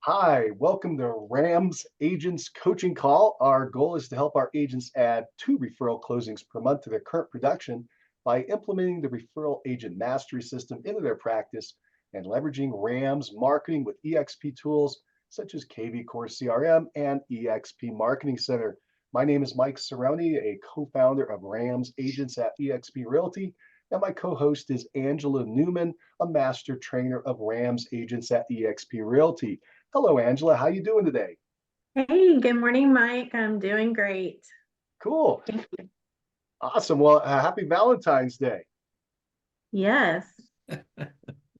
Hi, welcome to RAMS Agents Coaching Call. Our goal is to help our agents add 2 referral closings per month to their current production by implementing the Referral Agent Mastery System into their practice and leveraging RAMS marketing with EXP tools such as KV Core CRM and EXP Marketing Center. My name is Mike Cerrone, a co-founder of RAMS Agents at EXP Realty, and my co-host is Angela Newman, a master trainer of RAMS Agents at EXP Realty. Hello, Angela. How you doing today? Hey, good morning, Mike. I'm doing great. Cool. Thank you. Awesome. Well, happy Valentine's Day. Yes.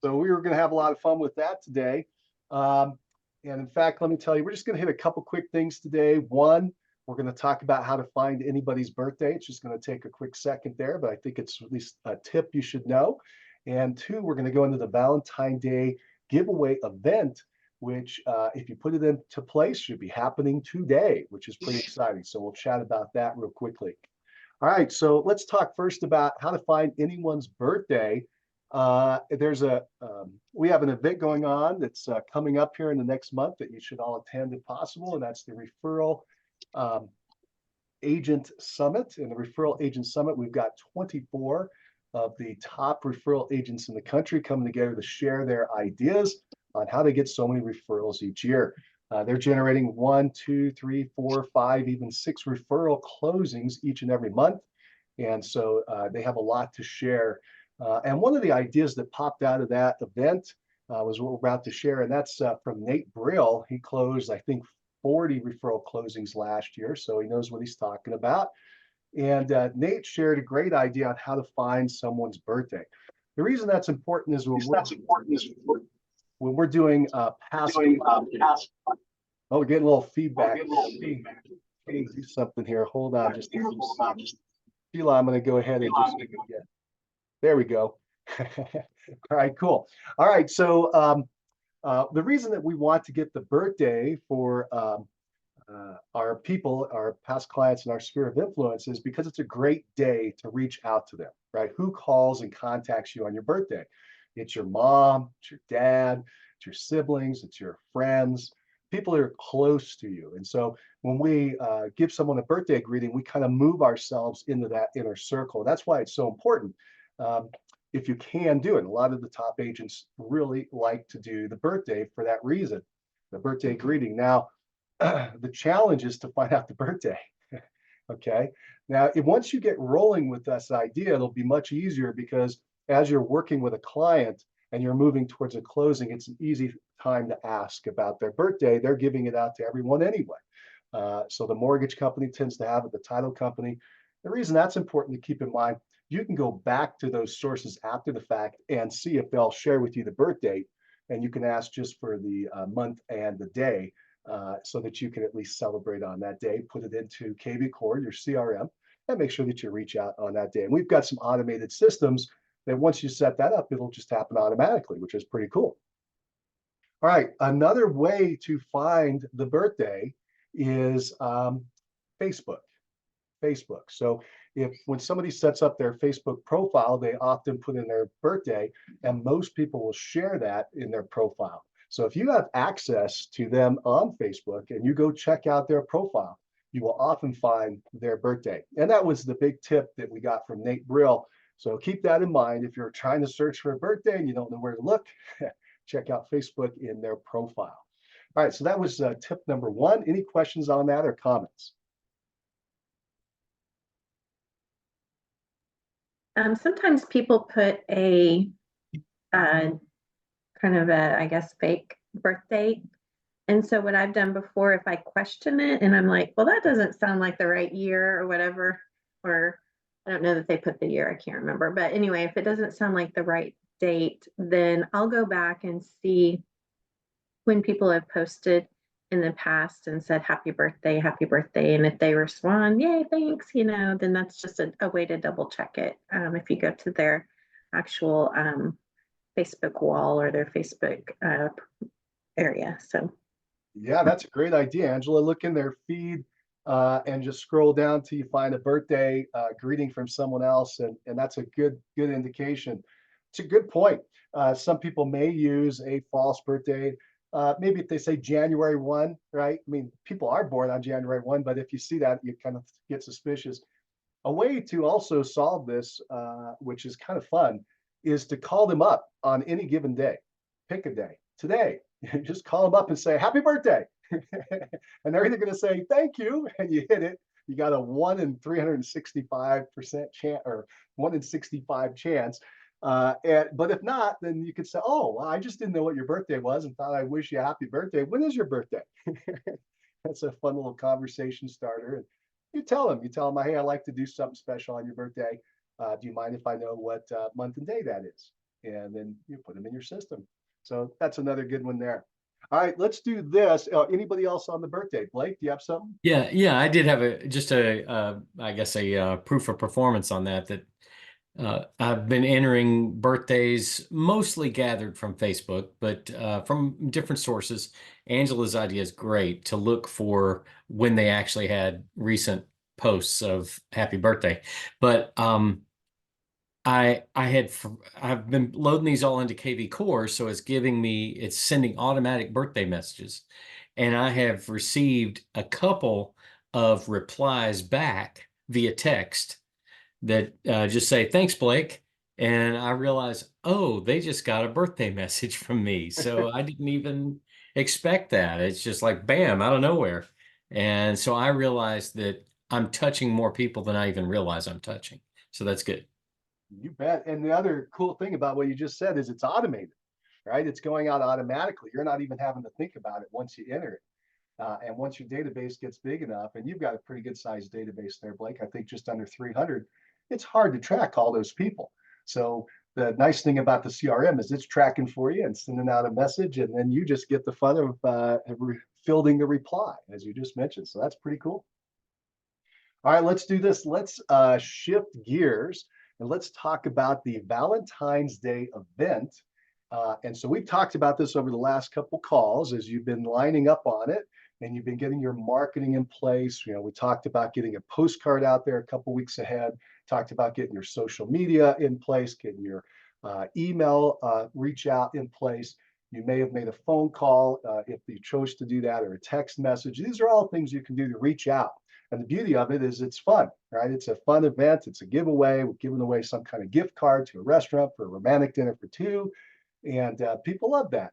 So we were going to have a lot of fun with that today. And in fact, let me tell you, we're just going to hit a couple quick things today. One, we're going to talk about how to find anybody's birthday. It's just going to take a quick second there, but I think it's at least a tip you should know. And two, we're going to go into the Valentine Day giveaway event, which if you put it into place, should be happening today, which is pretty exciting. So we'll chat about that real quickly. All right, so let's talk first about how to find anyone's birthday. We have an event going on that's coming up here in the next month that you should all attend if possible, and that's the Referral Agent Summit. In the Referral Agent Summit, we've got 24 of the top referral agents in the country coming together to share their ideas on how to get so many referrals each year. They're generating 1, 2, 3, 4, 5, even 6 referral closings each and every month. And so they have a lot to share. And one of the ideas that popped out of that event was what we're about to share. And that's from Nate Brill. He closed, I think, 40 referral closings last year. So he knows what he's talking about. And Nate shared a great idea on how to find someone's birthday. The reason that's important is when we're doing past. Oh, we're getting a little feedback. Do something here. Hold on, just Sheila, I'm going to go ahead and just there we go. All right, cool. All right, so the reason that we want to get the birthday for our people, our past clients, and our sphere of influence is because it's a great day to reach out to them, right? Who calls and contacts you on your birthday? It's your mom, it's your dad, it's your siblings, it's your friends, people that are close to you. And so when we give someone a birthday greeting, we kind of move ourselves into that inner circle. That's why it's so important. If you can do it, a lot of the top agents really like to do the birthday for that reason, the birthday greeting. Now, the challenge is to find out the birthday. Okay. Now, once you get rolling with this idea, it'll be much easier because as you're working with a client and you're moving towards a closing, it's an easy time to ask about their birthday. They're giving it out to everyone anyway. So the mortgage company tends to have it, the title company. The reason that's important to keep in mind, you can go back to those sources after the fact and see if they'll share with you the birth date. And you can ask just for the month and the day so that you can at least celebrate on that day, put it into KV Core, your CRM, and make sure that you reach out on that day. And we've got some automated systems that once you set that up, it'll just happen automatically, which is pretty cool. All right, another way to find the birthday is Facebook. So when somebody sets up their Facebook profile, they often put in their birthday, and most people will share that in their profile. So if you have access to them on Facebook and you go check out their profile, you will often find their birthday. And that was the big tip that we got from Nate Brill. So keep that in mind. If you're trying to search for a birthday and you don't know where to look, check out Facebook in their profile. All right, so that was tip number 1. Any questions on that or comments? Sometimes people put a kind of a, I guess, fake birth date. And so what I've done before, if I question it and I'm like, well, that doesn't sound like the right year or whatever, or I don't know that they put the year, I can't remember. But anyway, if it doesn't sound like the right date, then I'll go back and see when people have posted in the past and said, happy birthday. And if they respond, yay, thanks, then that's just a way to double check it. If you go to their actual Facebook wall or their Facebook area. So. Yeah, that's a great idea, Angela. Look in their feed and just scroll down till you find a birthday greeting from someone else. And that's a good indication. It's a good point. Some people may use a false birthday. maybe if they say January 1, right? I mean, people are born on January 1, but if you see that, you kind of get suspicious. A way to also solve this, which is kind of fun, is to call them up on any given day. Pick a day. Today, just call them up and say, happy birthday. And they're either going to say, thank you, and you hit it. You got a 1 in 365% chance, or 1 in 65 chance. But if not, then you could say, oh, well, I just didn't know what your birthday was and thought I'd wish you a happy birthday. When is your birthday? That's a fun little conversation starter. And you tell them, hey, I like to do something special on your birthday. Do you mind if I know what month and day that is? And then you put them in your system. So that's another good one there. All right, let's do this. Anybody else on the birthday? Blake, do you have something? Yeah, I did have I guess a proof of performance on that. I've been entering birthdays mostly gathered from Facebook, but from different sources. Angela's idea is great to look for when they actually had recent posts of happy birthday. But I've been loading these all into KV Core, so it's sending automatic birthday messages. And I have received a couple of replies back via text that just say, thanks, Blake. And I realize, oh, they just got a birthday message from me. So I didn't even expect that. It's just like, bam, out of nowhere. And so I realized that I'm touching more people than I even realize I'm touching. So that's good. You bet. And the other cool thing about what you just said is it's automated, right? It's going out automatically. You're not even having to think about it once you enter it. And once your database gets big enough, and you've got a pretty good sized database there, Blake, I think just under 300, it's hard to track all those people. So the nice thing about the CRM is it's tracking for you and sending out a message, and then you just get the fun of fielding the reply, as you just mentioned. So that's pretty cool. All right, let's do this. Let's shift gears and let's talk about the Valentine's Day event. And so we've talked about this over the last couple calls as you've been lining up on it and you've been getting your marketing in place. You know, we talked about getting a postcard out there a couple weeks ahead, talked about getting your social media in place, getting your email reach out in place. You may have made a phone call if you chose to do that, or a text message. These are all things you can do to reach out. And the beauty of it is it's fun, right? It's a fun event. It's a giveaway. We're giving away some kind of gift card to a restaurant for a romantic dinner for two. And people love that.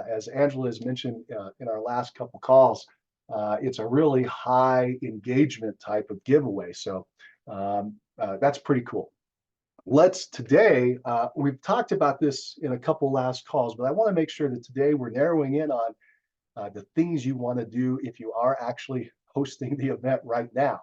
As Angela has mentioned in our last couple calls, it's a really high engagement type of giveaway. So that's pretty cool. Today, we've talked about this in a couple last calls, but I want to make sure that today we're narrowing in on the things you want to do if you are actually hosting the event right now.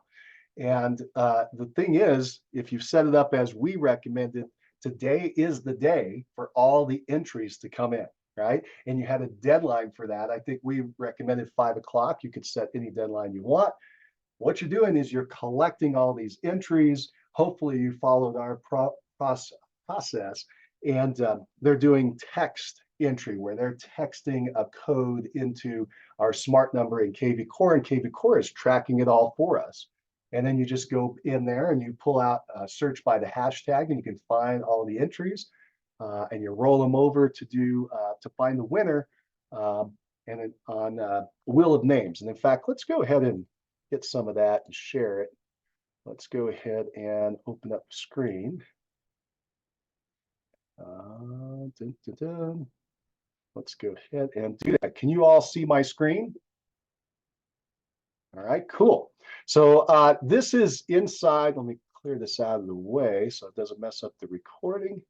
And the thing is, if you set it up as we recommended, today is the day for all the entries to come in, right? And you had a deadline for that. I think we recommended 5 o'clock. You could set any deadline you want. What you're doing is you're collecting all these entries. Hopefully you followed our process, and they're doing text entry where they're texting a code into our smart number in KV Core, and KV Core is tracking it all for us. And then you just go in there and you pull out search by the hashtag, and you can find all the entries, and you roll them over to find the winner, and then on Wheel of Names. And in fact, let's go ahead and get some of that and share it. Let's go ahead and open up the screen. Dun, dun, dun. Let's go ahead and do that. Can you all see my screen? All right, cool. So this is inside. Let me clear this out of the way so it doesn't mess up the recording.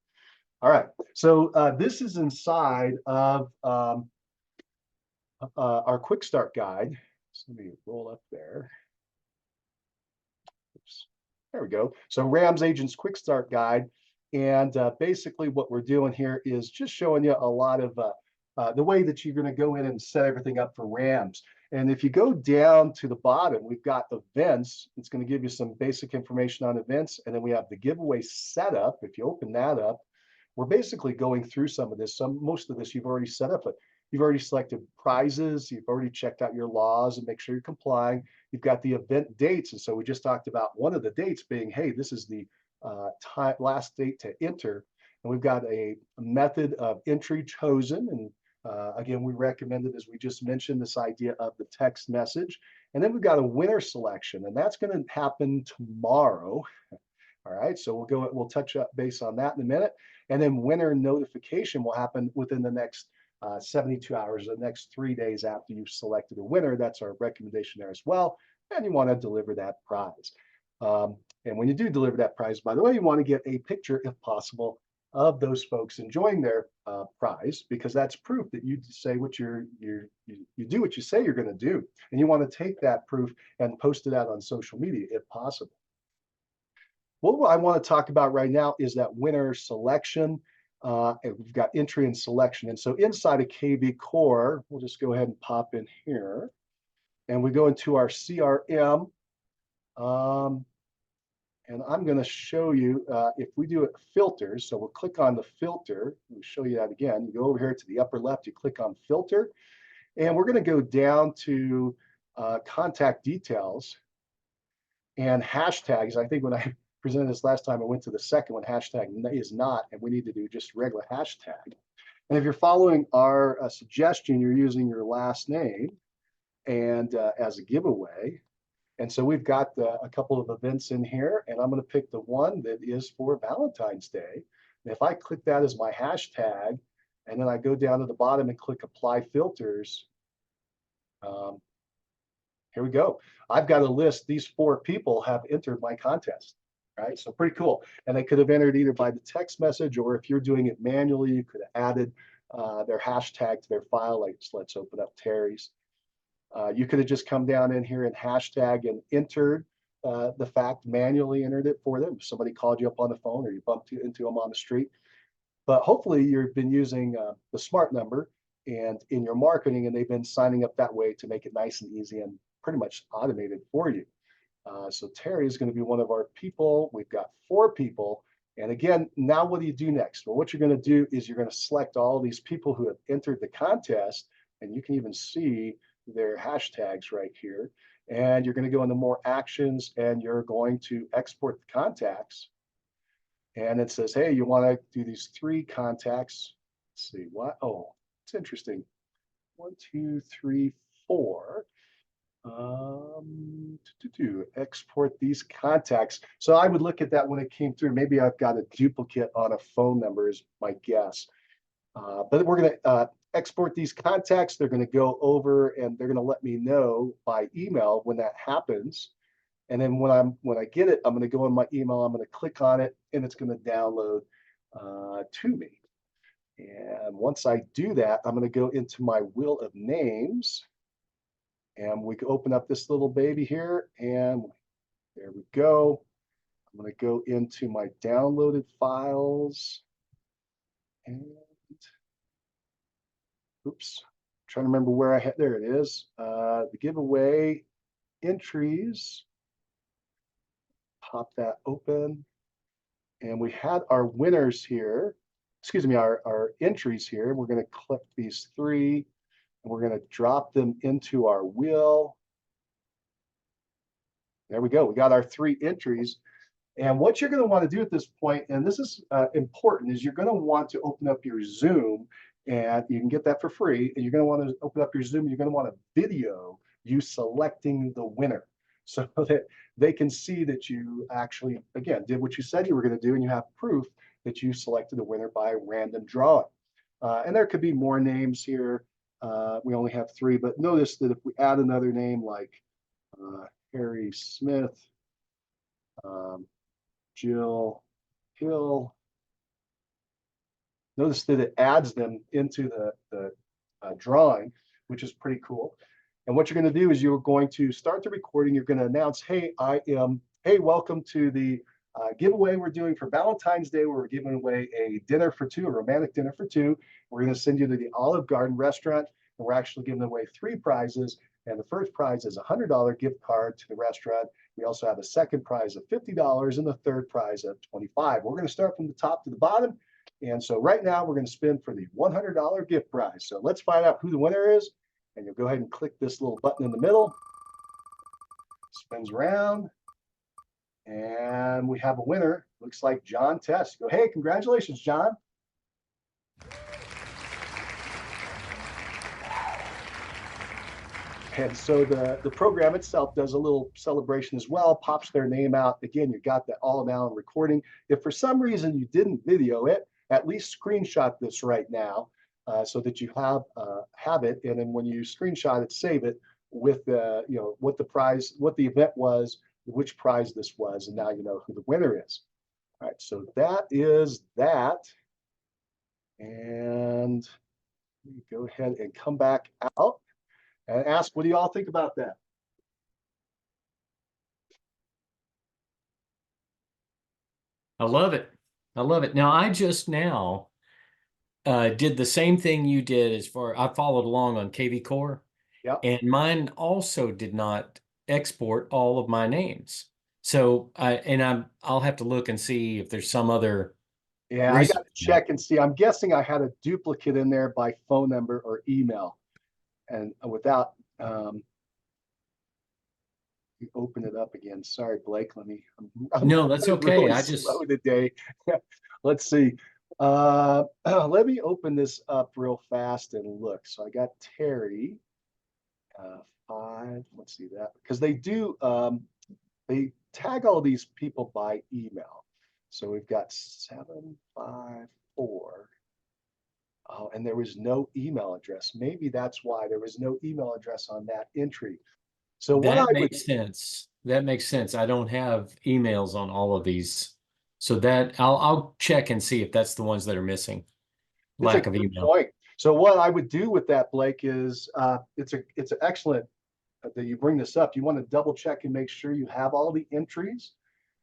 All right, so this is inside of our quick start guide. So let me roll up there. Oops. There we go. So RAMS Agents Quick Start Guide. And basically what we're doing here is just showing you a lot of the way that you're going to go in and set everything up for RAMS. And if you go down to the bottom, we've got events. It's going to give you some basic information on events. And then we have the giveaway setup. If you open that up, we're basically going through some of this. Most of this you've already set up, but you've already selected prizes. You've already checked out your laws and make sure you're complying. You've got the event dates. And so we just talked about one of the dates being, hey, this is the last date to enter. And we've got a method of entry chosen, and Again, we recommended, as we just mentioned, this idea of the text message. And then we've got a winner selection, and that's going to happen tomorrow. All right, so we'll touch up base on that in a minute. And then winner notification will happen within the next 72 hours, the next 3 days after you've selected a winner. That's our recommendation there as well. And you want to deliver that prize. And when you do deliver that prize, by the way, you want to get a picture, if possible, of those folks enjoying their prize, because that's proof that you say what you do what you say you're going to do. And you want to take that proof and post it out on social media, if possible. What I want to talk about right now is that winner selection. And we've got entry and selection. And so inside of KV Core, we'll just go ahead and pop in here. And we go into our CRM. And I'm going to show you if we do it filters. So we'll click on the filter. We'll show you that again. You go over here to the upper left, you click on filter. And we're going to go down to contact details and hashtags. I think when I presented this last time, I went to the second one, hashtag is not, and we need to do just regular hashtag. And if you're following our suggestion, you're using your last name and as a giveaway. And so we've got a couple of events in here, and I'm going to pick the one that is for Valentine's Day. And if I click that as my hashtag, and then I go down to the bottom and click apply filters, here we go. I've got a list. These 4 people have entered my contest. Right, so pretty cool. And they could have entered either by the text message, or if you're doing it manually, you could have added their hashtag to their file. Like, let's open up Terry's. You could have just come down in here and hashtag and entered the fact, manually entered it for them. If somebody called you up on the phone or you bumped into them on the street. But hopefully you've been using the smart number and in your marketing, and they've been signing up that way to make it nice and easy and pretty much automated for you. So Terry is going to be one of our people. We've got 4 people. And again, now what do you do next? Well, what you're going to do is you're going to select all these people who have entered the contest, and you can even see their hashtags right here. And you're going to go into more actions, and you're going to export the contacts. And it says, hey, you want to do these 3 contacts. Let's see what, oh, it's interesting. 1, 2, 3, 4. To export these contacts. So I would look at that when it came through. Maybe I've got a duplicate on a phone number is my guess. But we're going to export these contacts. They're going to go over and they're going to let me know by email when that happens. And then when I get it, I'm going to go in my email. I'm going to click on it, and it's going to download to me. And once I do that, I'm going to go into my wheel of names. And we can open up this little baby here, and there we go. I'm going to go into my downloaded files, and oops, I'm trying to remember where I had, there it is. The giveaway entries, pop that open, and we had our winners here, excuse me, our entries here. We're going to click these 3. And we're going to drop them into our wheel. There we go. We got our 3 entries. And what you're going to want to do at this point, and this is important, is you're going to want to open up your Zoom, and you can get that for free. And you're going to want to open up your Zoom. You're going to want to video you selecting the winner, so that they can see that you actually, again, did what you said you were going to do, and you have proof that you selected the winner by random drawing. And there could be more names here. We only have 3, but notice that if we add another name like Harry Smith, Jill Hill, notice that it adds them into the drawing, which is pretty cool. And what you're going to do is you're going to start the recording. You're going to announce, hey, welcome to the giveaway we're doing for Valentine's Day, where we're giving away a dinner for 2, a romantic dinner for 2. We're going to send you to the Olive Garden restaurant, and we're actually giving away 3 prizes. And the first prize is a $100 gift card to the restaurant. We also have a second prize of $50 and the third prize of $25. We're going to start from the top to the bottom. And so right now we're going to spin for the $100 gift prize. So let's find out who the winner is. And you'll go ahead and click this little button in the middle. Spins around. And we have a winner. Looks like John Test. Go, hey, congratulations, John. And so the program itself does a little celebration as well, pops their name out. Again, you got that all now in recording. If for some reason you didn't video it, at least screenshot this right now so that you have it. And then when you screenshot it, save it with the, what the prize, what the event was, which prize this was, and now you know who the winner is. All right, so that is that. And go ahead and come back out and ask, what do you all think about that? I love it. I love it. Now, I just now did the same thing you did as far, I followed along on KV Core. Yep. And mine also did not export all of my names. So I'll have to look and see if there's some other. Yeah, I got to check and see. I'm guessing I had a duplicate in there by phone number or email. And without, you open it up again. Sorry, Blake. No, that's okay. Really I just slow today. Let's see. Let me open this up real fast and look. So I got Terry. 5. Let's see that because they do. They tag all these people by email. So we've got 754. Oh, and there was no email address. Maybe that's why there was no email address on that entry. So what that makes sense. That makes sense. I don't have emails on all of these. So that I'll check and see if that's the ones that are missing. Lack of email. Point. So what I would do with that, Blake, is it's an excellent that you bring this up. You want to double check and make sure you have all the entries.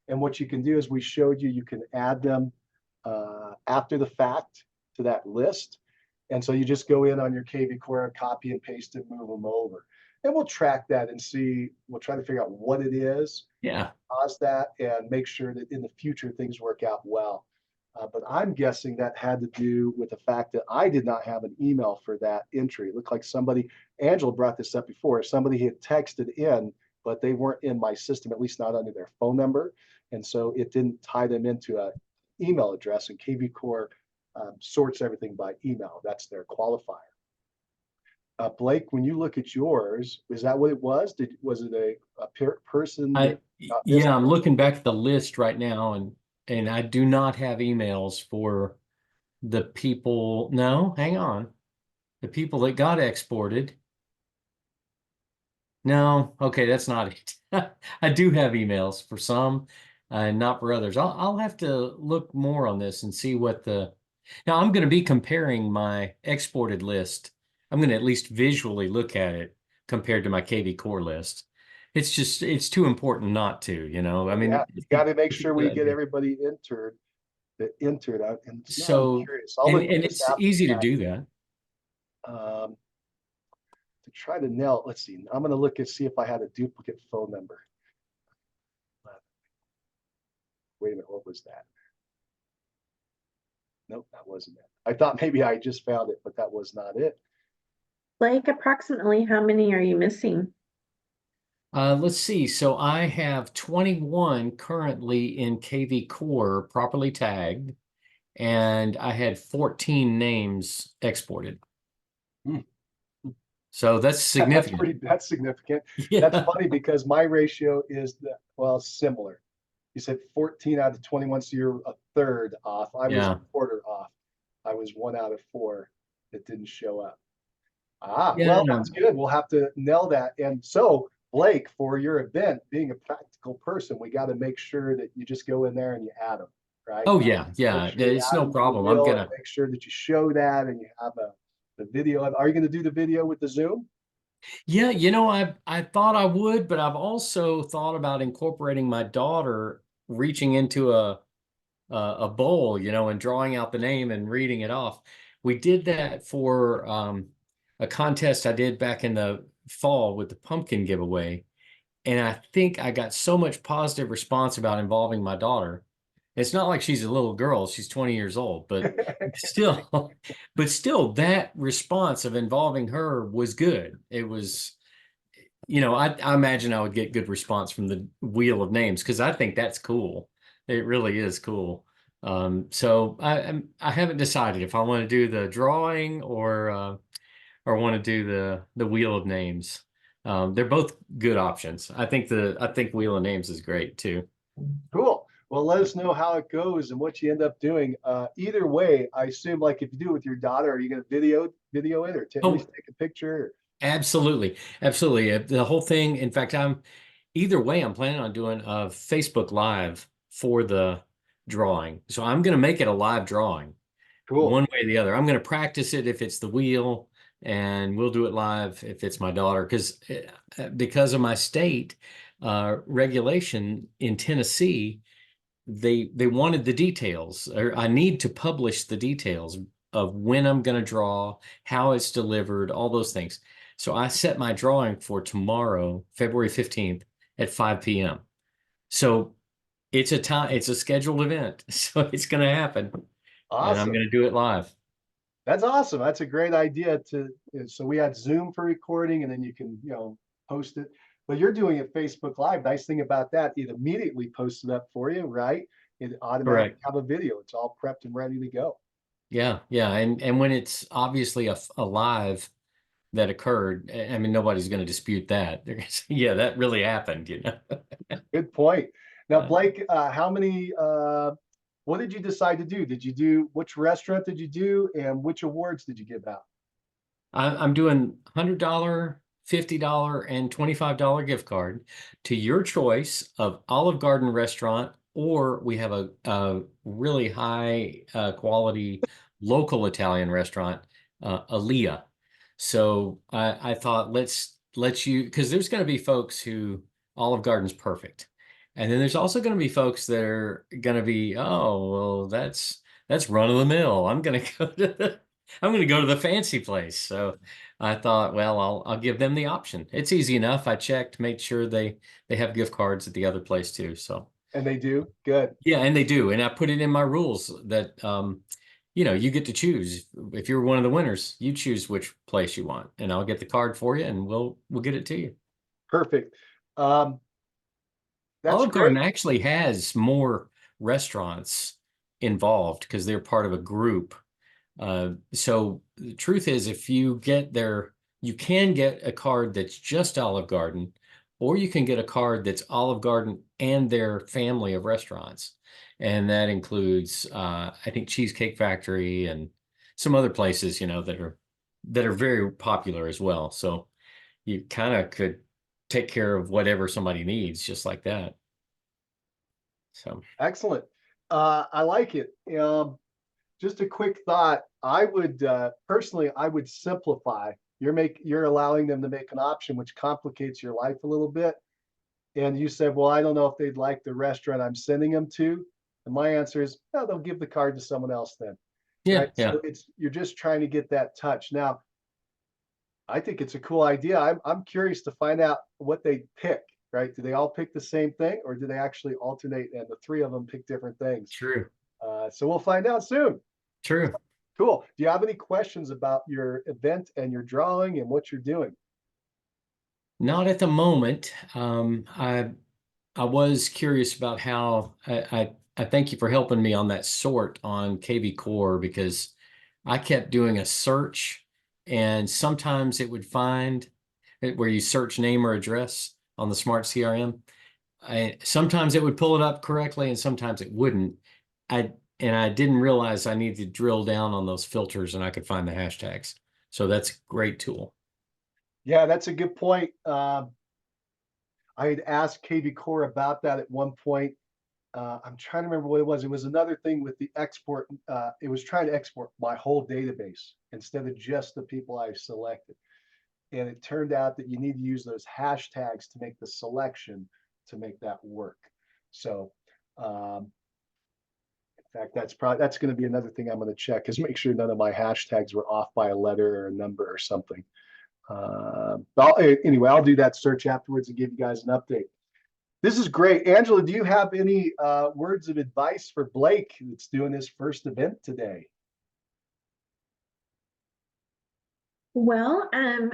And what you can do is we showed you, you can add them after the fact to that list. And so you just go in on your KV Core, copy and paste it, move them over. And we'll track that and see, we'll try to figure out what it is. Yeah. Cause that and make sure that in the future things work out well. But I'm guessing that had to do with the fact that I did not have an email for that entry. It looked like somebody, Angela brought this up before, somebody had texted in, but they weren't in my system, at least not under their phone number. And so it didn't tie them into an email address, and KV Core sorts everything by email. That's their qualifier. Blake, when you look at yours, is that what it was? Was it a person? Yeah, I'm looking back at the list right now, and I do not have emails for the people. No, hang on. The people that got exported. No, okay, that's not it. I do have emails for some, and not for others. I'll have to look more on this and see what the. Now I'm going to be comparing my exported list. I'm going to at least visually look at it compared to my KV Core list. It's too important not to, I mean, you got to make sure we get everybody entered. And so, and it's easy to do that. To try to nail, let's see. I'm going to look and see if I had a duplicate phone number. Wait a minute, what was that? Nope, that wasn't it. I thought maybe I just found it, but that was not it. Blake, approximately how many are you missing? Let's see. So I have 21 currently in KV Core properly tagged, and I had 14 names exported. So that's significant. That's significant. Yeah. That's funny because my ratio is similar. You said 14 out of 21, so you're a third off. I was a quarter off. I was 1 out of 4 that didn't show up. Well, that's good. We'll have to nail that. And so, Blake, for your event, being a practical person, we got to make sure that you just go in there and you add them, right? Oh yeah, yeah. It's no problem. I'm gonna make sure that you show that and you have the video. Are you going to do the video with the Zoom? Yeah, I thought I would, but I've also thought about incorporating my daughter reaching into a bowl, and drawing out the name and reading it off. We did that for a contest I did back in the fall with the pumpkin giveaway. And I think I got so much positive response about involving my daughter. It's not like she's a little girl, she's 20 years old, but still, that response of involving her was good. It was, I imagine I would get good response from the wheel of names because I think that's cool. It really is cool. So I haven't decided if I want to do the drawing or want to do the wheel of names. they're both good options. I think Wheel of Names is great too. Cool. Well, let us know how it goes and what you end up doing. Either way, I assume like if you do it with your daughter, are you going to video it or at least take a picture? Absolutely. Absolutely. The whole thing. In fact, either way, I'm planning on doing a Facebook Live for the drawing. So I'm going to make it a live drawing. Cool. One way or the other. I'm going to practice it if it's the wheel, and we'll do it live if it's my daughter. Because of my state regulation in Tennessee, they wanted the details, or I need to publish the details of when I'm going to draw, how it's delivered, all those things. So I set my drawing for tomorrow, February 15th at 5 p.m. So it's a scheduled event. So it's going to happen. Awesome. And I'm going to do it live. That's awesome. That's a great idea so we had Zoom for recording and then you can, post it. But you're doing it Facebook Live. Nice thing about that, it immediately posts it up for you, right? It automatically have a video. It's all prepped and ready to go. Yeah, yeah. And when it's obviously a live that occurred, I mean, nobody's going to dispute that. They're going to say, yeah, that really happened, Good point. Now, Blake, what did you decide to do? Which restaurant did you do and which awards did you give out? I'm doing $100, $50, and $25 gift card to your choice of Olive Garden restaurant, or we have a really high quality local Italian restaurant, Aaliyah. So I thought let's because there's going to be folks who Olive Garden's perfect. And then there's also going to be folks that are going to be, oh, well, that's run of the mill. I'm going to go to the fancy place. So I thought, well, I'll give them the option. It's easy enough. I checked, made sure they have gift cards at the other place too. So and they do good. Yeah, and they do. And I put it in my rules that you get to choose. If you're one of the winners, you choose which place you want, and I'll get the card for you, and we'll get it to you. Perfect. That's Olive great. Garden actually has more restaurants involved because they're part of a group. So the truth is, if you get you can get a card that's just Olive Garden, or you can get a card that's Olive Garden and their family of restaurants. And that includes, I think, Cheesecake Factory and some other places, that are very popular as well. So you kind of could take care of whatever somebody needs, just like that. So Excellent. I like it. Just a quick thought. I would personally, I would simplify. You're allowing them to make an option which complicates your life a little bit. And you said, well, I don't know if they'd like the restaurant I'm sending them to. And my answer is, no, they'll give the card to someone else then. yeah, right? yeah. So you're just trying to get that touch. Now, I think it's a cool idea. I'm curious to find out what they pick, right? Do they all pick the same thing, or do they actually alternate and the three of them pick different things? True. So we'll find out soon. True. Cool. Do you have any questions about your event and your drawing and what you're doing? Not at the moment. I was curious about how I thank you for helping me on that sort on KV Core, because I kept doing a search, and sometimes it would find where you search name or address on the Smart CRM. Sometimes it would pull it up correctly, and sometimes it wouldn't. I didn't realize I needed to drill down on those filters, and I could find the hashtags. So that's a great tool. Yeah, that's a good point. I had asked KV Core about that at one point. I'm trying to remember what it was. It was another thing with the export. It was trying to export my whole database instead of just the people I selected. And it turned out that you need to use those hashtags to make the selection to make that work. So, in fact, that's going to be another thing I'm going to check, is make sure none of my hashtags were off by a letter or a number or something. Anyway, I'll do that search afterwards and give you guys an update. This is great. Angela, do you have any words of advice for Blake that's doing his first event today? Well, when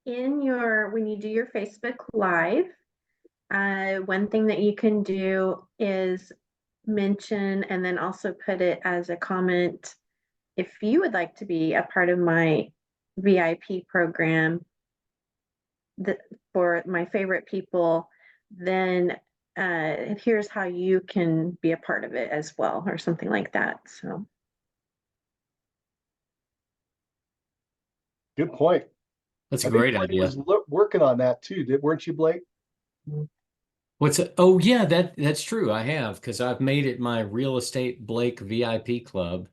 you do your Facebook Live, one thing that you can do is mention and then also put it as a comment. If you would like to be a part of my VIP program, for my favorite people, then here's how you can be a part of it as well, or something like that. So Good point. That's a I think great Blake idea. was working on that too, weren't you, Blake? What's it? Oh yeah, that's true. I have, because I've made it my Real Estate Blake VIP club.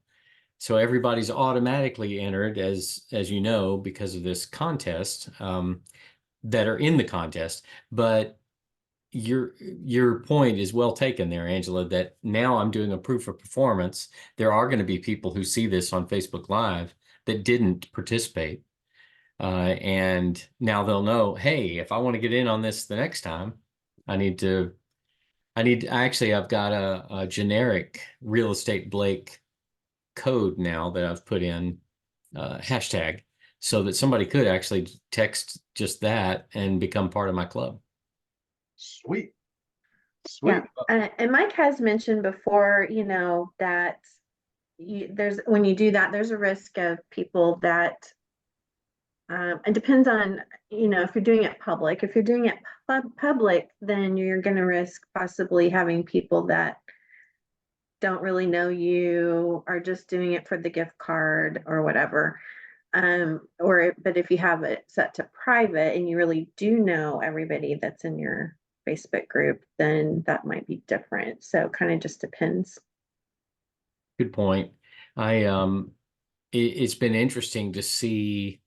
So everybody's automatically entered, as you know, because of this contest, that are in the contest. But your point is well taken there, Angela, that now I'm doing a proof of performance. There are going to be people who see this on Facebook Live that didn't participate. And now they'll know, hey, if I want to get in on this the next time, actually, I've got a generic Real Estate Blake code now that I've put in, hashtag, so that somebody could actually text just that and become part of my club. Sweet. Sweet. yeah. And Mike has mentioned before, that when you do that, there's a risk of people that it depends on, if you're doing it public. If you're doing it public, then you're going to risk possibly having people that don't really know you, are just doing it for the gift card or whatever. But if you have it set to private and you really do know everybody that's in your Facebook group, then that might be different. So it kind of just depends. Good point. It's been interesting to see.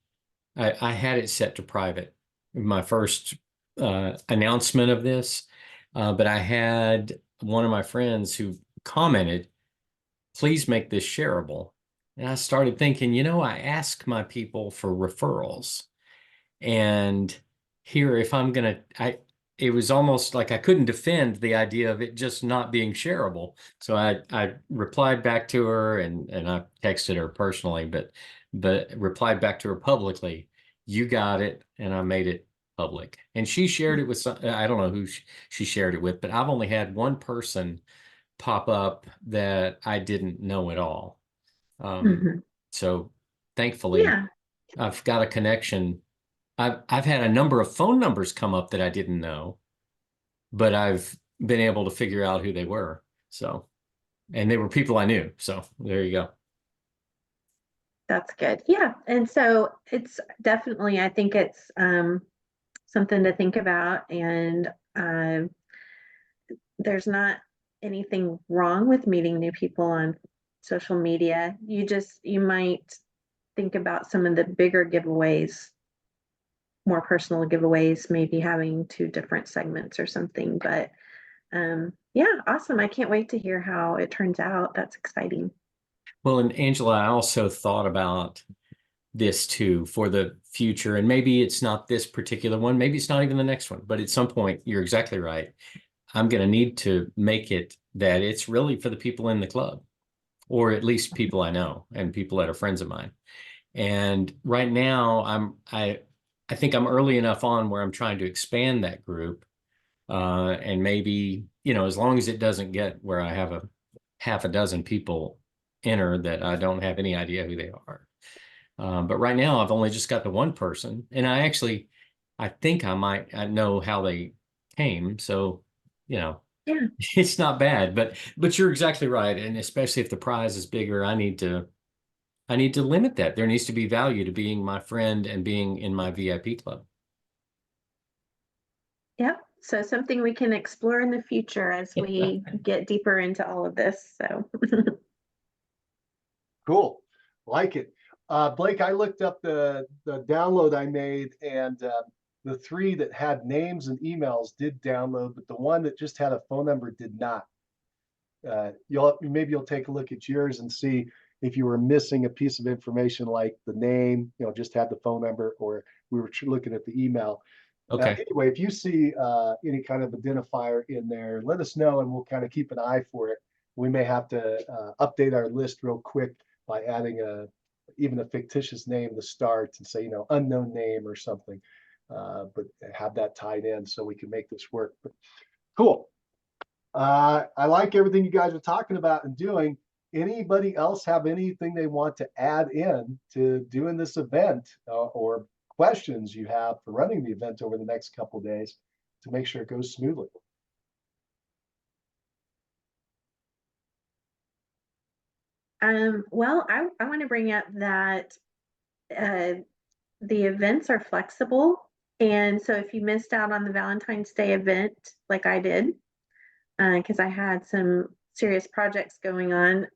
I had it set to private, my first announcement of this, but I had one of my friends who commented, please make this shareable. And I started thinking, I ask my people for referrals. And here, if I'm going to, it was almost like I couldn't defend the idea of it just not being shareable. So I replied back to her, and I texted her personally, but replied back to her publicly. You got it. And I made it public. And she shared it with I don't know who she shared it with, but I've only had one person pop up that I didn't know at all. So thankfully, Yeah. I've got a connection. I've had a number of phone numbers come up that I didn't know, but I've been able to figure out who they were. So, and they were people I knew. So there you go. That's good. Yeah. And so it's definitely, I think it's something to think about. And there's not anything wrong with meeting new people on social media. You might think about some of the bigger giveaways, more personal giveaways, maybe having two different segments or something. But yeah, awesome. I can't wait to hear how it turns out. That's exciting. Well, and Angela, I also thought about this too for the future. And maybe it's not this particular one, maybe it's not even the next one, but at some point, you're exactly right. I'm going to need to make it that it's really for the people in the club, or at least people I know and people that are friends of mine. And right now, I think I'm early enough on where I'm trying to expand that group, and maybe, as long as it doesn't get where I have a half a dozen people enter that I don't have any idea who they are. But right now, I've only just got the one person, and I think I know how they came. So, Yeah. it's not bad, but you're exactly right. And especially if the prize is bigger, I need to limit that. There needs to be value to being my friend and being in my VIP club. Yep. So something we can explore in the future as we get deeper into all of this. So Cool. Like it. Blake, I looked up the download I made, and the three that had names and emails did download, but the one that just had a phone number did not. Maybe you'll take a look at yours and see if you were missing a piece of information like the name, just had the phone number, or we were looking at the email. Okay. Anyway, if you see any kind of identifier in there, let us know and we'll kind of keep an eye for it. We may have to update our list real quick by adding even a fictitious name to start and say, unknown name or something, but have that tied in so we can make this work. But cool. I like everything you guys are talking about and doing. Anybody else have anything they want to add in to doing this event, or questions you have for running the event over the next couple of days to make sure it goes smoothly. Well, I want to bring up that the events are flexible. And so if you missed out on the Valentine's Day event, like I did, because I had some serious projects going on,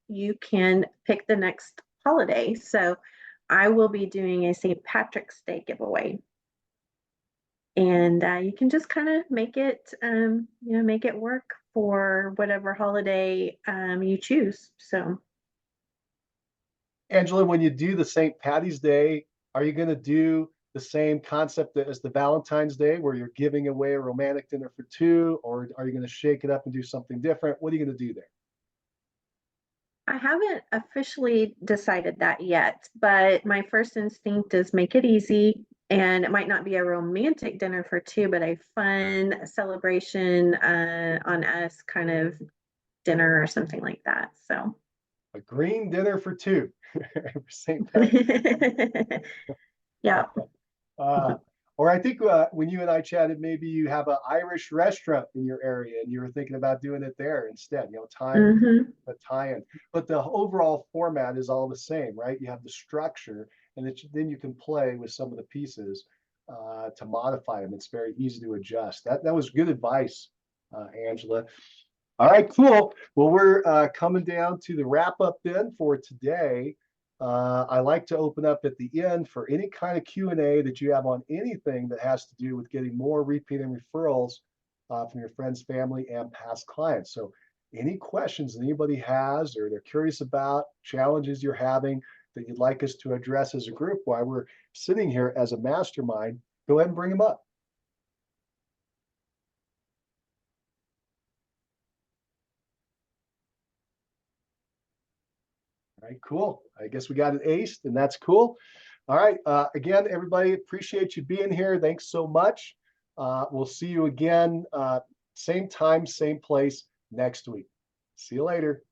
you can pick the next holiday. So I will be doing a St. Patrick's Day giveaway. And you can just kind of make it, make it work for whatever holiday you choose. So, Angela, when you do the St. Patty's Day, are you going to do the same concept as the Valentine's Day where you're giving away a romantic dinner for two, or are you going to shake it up and do something different? What are you going to do there? I haven't officially decided that yet, but my first instinct is make it easy. And it might not be a romantic dinner for two, but a fun celebration on us kind of dinner or something like that. So A green dinner for two. St. Patrick's. yeah. Or I think when you and I chatted, maybe you have an Irish restaurant in your area and you were thinking about doing it there instead, tie-in. But the overall format is all the same, right? You have the structure, and then you can play with some of the pieces to modify them. It's very easy to adjust. That was good advice, Angela. All right, cool. Well, we're coming down to the wrap up then for today. I like to open up at the end for any kind of Q&A that you have on anything that has to do with getting more repeat and referrals from your friends, family, and past clients. So any questions that anybody has or they're curious about, challenges you're having that you'd like us to address as a group while we're sitting here as a mastermind, go ahead and bring them up. All right, cool. I guess we got it aced, and that's cool. All right. Again, everybody, appreciate you being here. Thanks so much. We'll see you again, same time, same place next week. See you later.